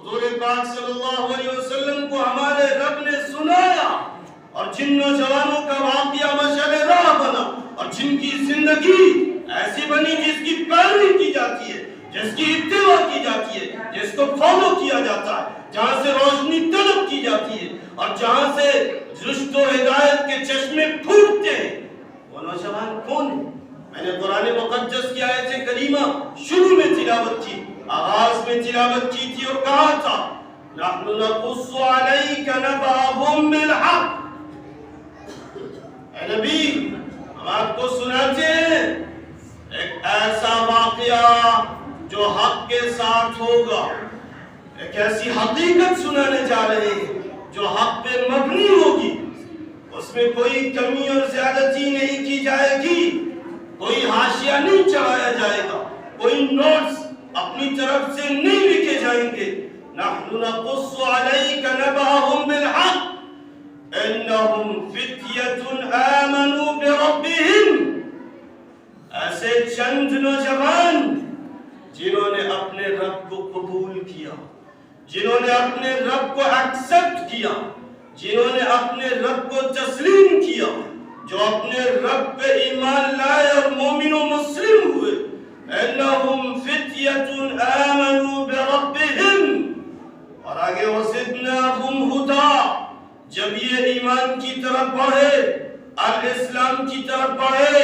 حضور پاک صلی اللہ علیہ وسلم کو ہمارے رب نے سنایا، اور جن نوجوانوں کا واقعہ مشعل راہ بنا، اور جن کی زندگی ایسی بنی جس کی پیروی کی جاتی ہے، جس کی اتباع کی جاتی ہے، جس کو فالو کیا جاتا ہے، جہاں سے روشنی طلب کی جاتی ہے، اور جہاں سے رشد و ہدایت کے چشمے پھوٹتے ہیں، وہ نوجوان کون ہیں؟ میں نے قرآن مقدس کی آیت کریمہ شروع میں تلاوت کی، آغاز میں تلاوت کی تھی اور کہا تھا نحن نقص علیک نبأهم بالحق۔ اے نبی، ہم آپ کو سناتے ہیں ایک ایسا واقعہ جو حق کے ساتھ ہوگا، ایک ایسی حقیقت سنانے جا رہے ہیں جو حق پہ مبنی ہوگی، اس میں کوئی کمی اور زیادتی نہیں کی جائے گی، کوئی حاشیہ نہیں چڑھایا جائے گا، کوئی نوٹس اپنی طرف سے نہیں لکھے جائیں گے۔ نحن نقص علیک نبأهم بالحق انہم فتیۃ آمنوا بربہم، ایسے چند نوجوان جنہوں نے اپنے رب کو قبول کیا، جنہوں نے اپنے رب کو ایکسپٹ کیا، جنہوں نے اپنے رب کو تسلیم کیا، جو اپنے رب پہ ایمان لائے اور مومن و مسلم ہوئے۔ انہم فتیۃ آمنوا بربہم، اور آگے وزدناہم ہدی، جب یہ ایمان کی طرف بڑھے، الاسلام کی طرف بڑھے،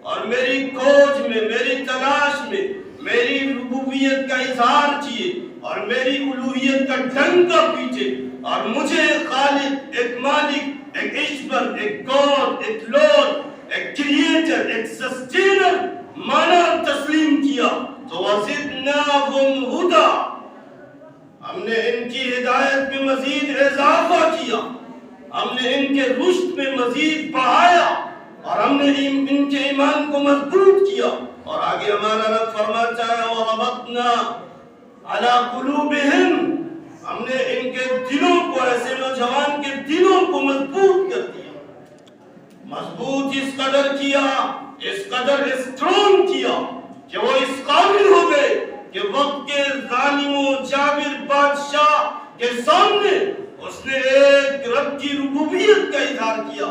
اور میری کھوج میں، میری تلاش میں میری ربوبیت کا اظہار کیے، اور میری الوہیت کا ڈنکا پیٹے، اور مجھے ایک خالق، ایک مالک، ایک ایشور، ایک گاڈ، ایک لارڈ، ایک کریٹر، ایک سسٹینر مانا تسلیم کیا، تو وزدناہم ہدی، ہم نے ان کی ہدایت میں مزید اضافہ کیا، ہم نے ان کے رشد میں مزید بڑھایا، اور ہم نے ان کے ایمان کو مضبوط کیا۔ اور آگے ہمارا رب فرماتا ہے وَرَبَطْنَا عَلَىٰ قُلُوبِهِمْ، ہم نے ان کے دلوں کو، ایسے نوجوان کے دلوں کو مضبوط کر دیا، مضبوط اس قدر کیا، اس قدر اسٹرونگ کیا کہ وہ اس قابل ہو گئے کہ وقت کے ظالم و جابر بادشاہ کے سامنے اس نے ایک رب کی ربوبیت کا اظہار کیا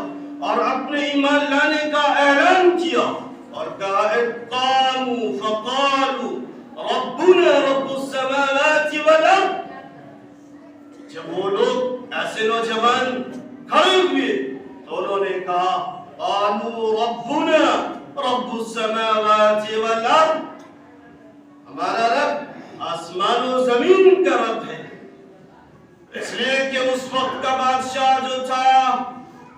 اور اپنے ایمان لانے کا اعلان کیا، اور کہا قاموا فقالوا ربنا رب السماوات والارض۔ جب وہ لوگ ایسے نوجوان کھڑے ہوئے تو انہوں نے کہا قالوا ربنا رب السماوات والارض، ہمارا رب آسمان و زمین کا رب ہے۔ اس لیے کہ اس وقت کا بادشاہ جو تھا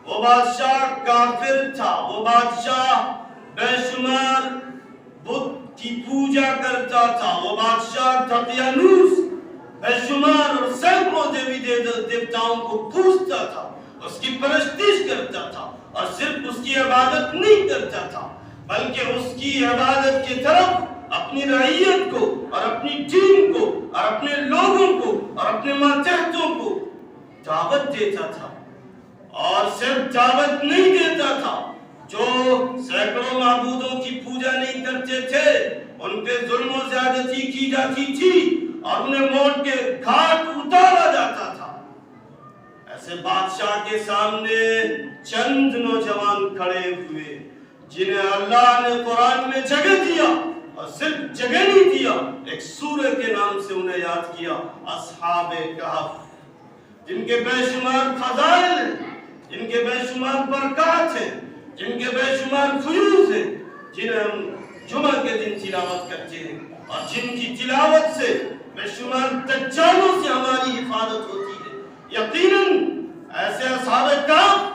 وہ بادشاہ کافر تھا، وہ بادشاہ بے شمار بت کی پوجا کرتا تھا، وہ بادشاہ دقیانوس بے شمار اور سینکڑوں دیوی دیوتاؤں کو پوجتا تھا، اس کی پرستش کرتا تھا، اور صرف اس کی عبادت نہیں کرتا تھا بلکہ اس کی عبادت کی طرف اپنی رعیت کو اور اپنی ٹیم کو اور اپنے لوگوں کو اور اپنے ماتحتوں کو دعوت دیتا تھا، اور صرف دعوت نہیں دیتا تھا، جو سینکڑوں معبودوں کی پوجا نہیں کرتے تھے ان پہ ظلم و زیادتی کی جاتی تھی اور انہیں موت کے گھاٹ اتارا جاتا تھا۔ ایسے بادشاہ کے سامنے چند نوجوان کھڑے ہوئے جنہیں اللہ نے قرآن میں جگہ دیا، اور صرف جگہ نہیں دیا، ایک سورہ کے نام سے انہیں یاد کیا، اصحاب کہف، جن کے بے شمار فضائل ہیں، جن کے بے شمار برکات ہیں، جن کے بے شمار فیوز ہیں، جنہیں ہم جمعہ کے دن تلاوت کرتے ہیں، اور جن کی تلاوت سے بے شمار دجالوں سے ہماری حفاظت ہوتی ہے۔ یقیناً ایسے اصحاب کہف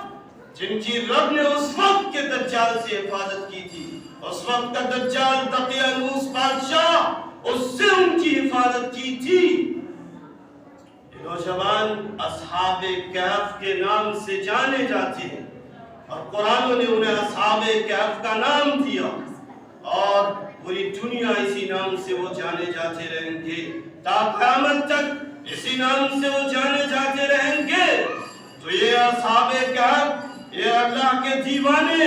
جن کی رب نے اس وقت کے دجال سے حفاظت کی تھی، اس وقت کا دجال دقیانوس بادشاہ، اس سے ان کی حفاظت کی تھی۔ نوجوان اصحاب کہف کے نام سے جانے جاتے ہیں، اور قرآن نے انہیں اصحاب کہف کا نام دیا، اور پوری دنیا اسی نام سے وہ جانے جاتے رہیں گے، تا قیامت تک اسی نام سے وہ جانے جاتے رہیں گے۔ تو یہ اصحاب کہف، یہ اللہ کے دیوانے،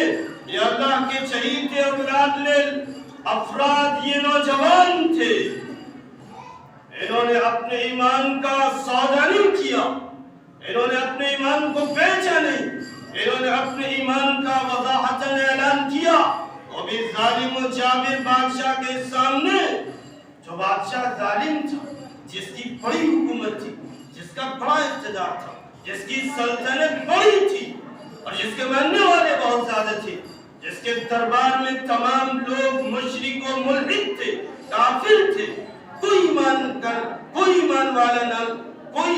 یہ اللہ کے چہیتے اولاد افراد، یہ نوجوان تھے، انہوں نے اپنے ایمان کا سودا نہیں کیا، انہوں نے اپنے ایمان کو بیچا نہیں، انہوں نے اپنے ایمان کا وضاحتاً اعلان کیا، وہ بھی ظالم و جابر بادشاہ کے سامنے، جو بادشاہ ظالم تھا، جس کی بڑی حکومت تھی، جس کا بڑا اقتدار تھا، جس کی سلطنت بڑی تھی اور جس کے ماننے والے بہت زیادہ تھے، جس کے دربار میں تمام لوگ مشرک و ملحد تھے، کافر تھے، کوئی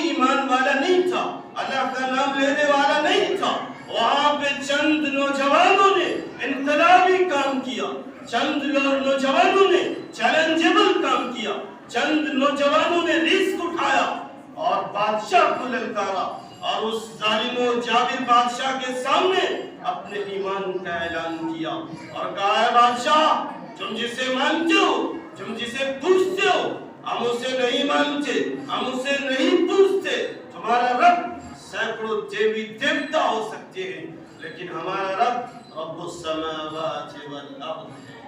ایمان والا نہیں تھا، اللہ کا نام لینے والا نہیں تھا۔ وہاں پہ چند نوجوانوں نے انقلابی کام کیا، چند نوجوانوں نے چیلنجیبل کام کیا، چند نوجوانوں نے رسک اٹھایا اور بادشاہ کو للکارا اور اس ظالم و جابر بادشاہ کے سامنے اپنے ایمان کا اعلان کیا اور کہا ہے بادشاہ تم جسے مانتے ہو، تم جسے پوچھتے ہو، ہم اسے نہیں مانتے، ہم اسے نہیں پوچھتے، تمہارا رب سینکڑوں دیوی دیوتا ہو سکتے ہیں لیکن ہمارا رب رب السماوات والارض ہے،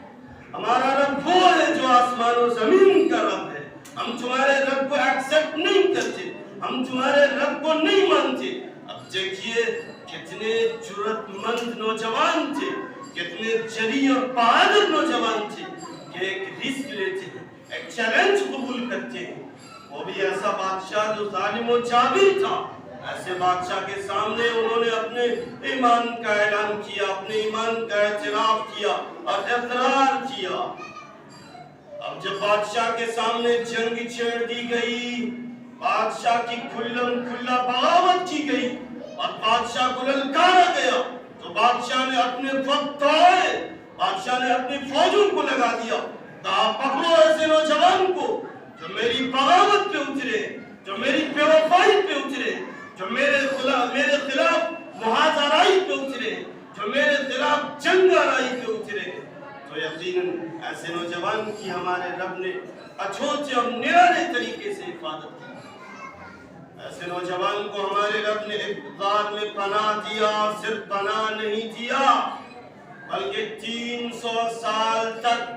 ہمارا رب وہ ہے جو آسمان و زمین کا رب ہے، ہم تمہارے رب کو ایکسپٹ نہیں کرتے، ہم تمہارے رب کو نہیں مانتے۔ اب دیکھیے کتنے جرأت مند نوجوان تھے، کتنے جری اور بہادر نوجوان تھے کہ ایک رسک لیتے ہیں، ایک چیلنج قبول کرتے ہیں، وہ بھی ایسا بادشاہ جو ظالم و جابر تھا۔ ایسے بادشاہ کے سامنے انہوں نے اپنے ایمان کا اعلان کیا، اپنے ایمان کا اعتراف کیا اور اقرار کیا۔ اب جب بادشاہ کے سامنے جنگ چھیڑ دی گئی، بادشاہ کی کھلم کھلا بغاوت کی گئی اور بادشاہ کو للکارا گیا، تو بادشاہ نے اپنے وقت آئے، بادشاہ نے اپنی فوجوں کو لگا دیا، کہا پکڑو ایسے نوجوان کو جو میری بغاوت پہ اترے، جو میری بے وفائی پہ اترے، جو میرے خلاف محاذ آرائی پہ اترے، جو میرے خلاف جنگ آرائی پہ اترے۔ تو یقیناً ایسے نوجوان کی ہمارے رب نے اچھوتے اور نرالے طریقے سے حفاظت کی۔ ایسے نوجوان کو ہمارے رب نے ایک غار میں پناہ دیا، صرف پناہ نہیں دیا بلکہ 300 سال تک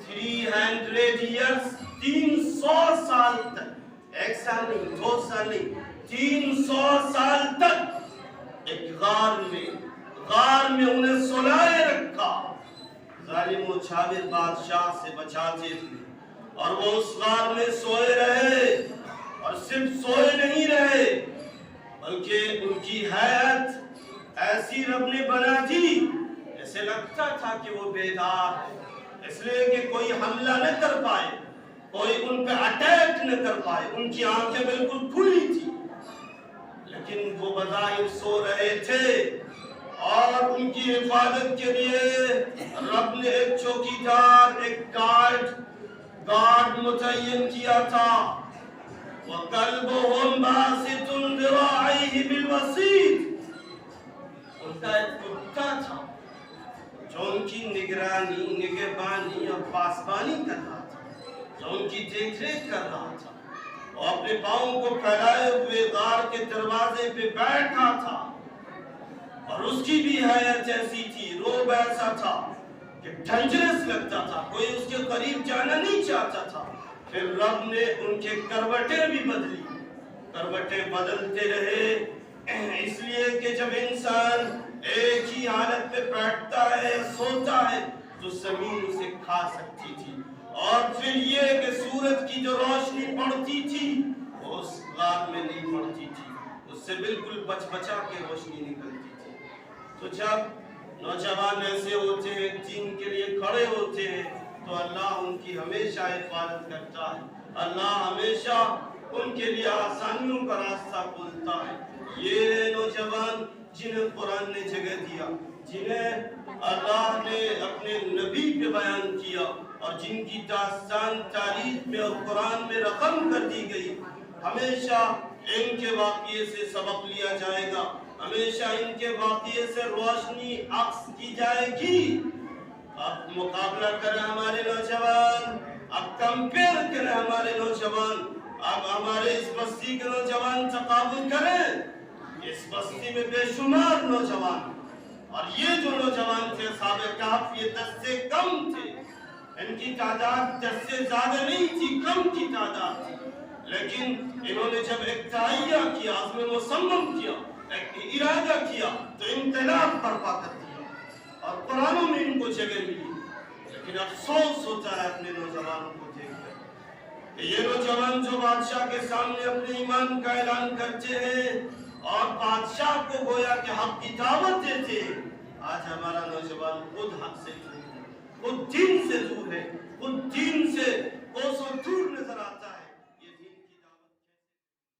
300 years 300 سال تک، ایک سال نہیں، 2 سال نہیں، 300 سال تک ایک غار میں انہیں سلائے رکھا، ظالم و جابر بادشاہ سے بچاتے تھے، اور وہ اس غار میں سوئے رہے، اور صرف سوئے نہیں رہے بلکہ ان کی حیات ایسی رب نے بنا دی ایسے لگتا تھا کہ وہ بیدار ہے، اس لیے کہ کوئی حملہ نہ کر پائے، کوئی ان پہ اٹیک نہ کر پائے، ان کی آنکھیں بالکل کھلی تھی لیکن وہ بظاہر سو رہے تھے، اور ان کی حفاظت کے لیے رب نے ایک چوکیدار، ایک گارڈ متعین کیا تھا۔ وَقَلْبُهُمْ بَاسِطٌ ذِرَاعَيْهِ بِالْوَسِيطِ، ان کا ایک کتا تھا جو ان کی نگہبانی اور پاسبانی کر رہا تھا، جو ان کی دیکھ ریکھ کر رہا تھا، اور اپنے پاؤں کو پھیلائے ہوئے غار کے دروازے پہ بیٹھا تھا، اور اس کی بھی حیات ایسی تھی، روب ایسا تھا کہ ڈینجرس لگتا تھا، کوئی اس کے قریب جانا نہیں چاہتا تھا۔ پھر رب نے ان کے کروٹیں بھی بدلی، کروٹیں بدلتے رہے، اس لیے کہ جب انسان ایک ہی حالت پہ بیٹھتا ہے، سوتا ہے، تو زمین اسے کھا سکتی تھی، اور پھر یہ کہ سورج کی جو روشنی پڑتی تھی وہ اس غار میں نہیں پڑتی تھی، اس سے بالکل بچا کے روشنی نکلتی تھی۔ تو جب نوجوان ایسے ہوتے ہیں، دین کے لیے کھڑے ہوتے ہیں، تو اللہ ان کی ہمیشہ حفاظت کرتا ہے، اللہ ہمیشہ ان کے لیے آسانیوں کا راستہ کھولتا ہے۔ یہ نوجوان جنہیں قرآن نے جگہ دیا، جنہیں اللہ نے اپنے نبی پہ بیان کیا، اور جن کی داستان تاریخ میں اور قرآن میں رقم کر دی گئی، ہمیشہ ان کے واقعے سے سبق لیا جائے گا، ہمیشہ ان کے واقعے سے روشنی عکس کی جائے گی۔ اب مقابلہ کریں ہمارے نوجوان، اب کمپیئر کریں ہمارے نوجوان، اب ہمارے اس بستی کے نوجوان تقابل کریں، اس بستی میں بے شمار نوجوان، اور یہ جو نوجوان تھے اصحاب کہف، یہ 10 سے کم تھے، ان کی تعداد 10 سے زیادہ نہیں تھی، کم کی تعداد تھی، لیکن انہوں نے جب ایک تہیہ کیا، عزم مصمم کیا، ایک ارادہ کیا تو انقلاب برپا کر دیا اور قرآنوں میں ان کو جگہ ملی۔ لیکن افسوس ہوتا ہے اپنے نوجوانوں کو دیکھ کر کہ یہ نوجوان جو بادشاہ کے سامنے اپنے ایمان کا اعلان کرتے ہیں اور بادشاہ کو گویا کہ حق کی دعوت دیتے، آج ہمارا نوجوان خود حق سے دور ہے، خود دین سے دور ہے، خود دین سے کوسوں دور نظر آتا ہے۔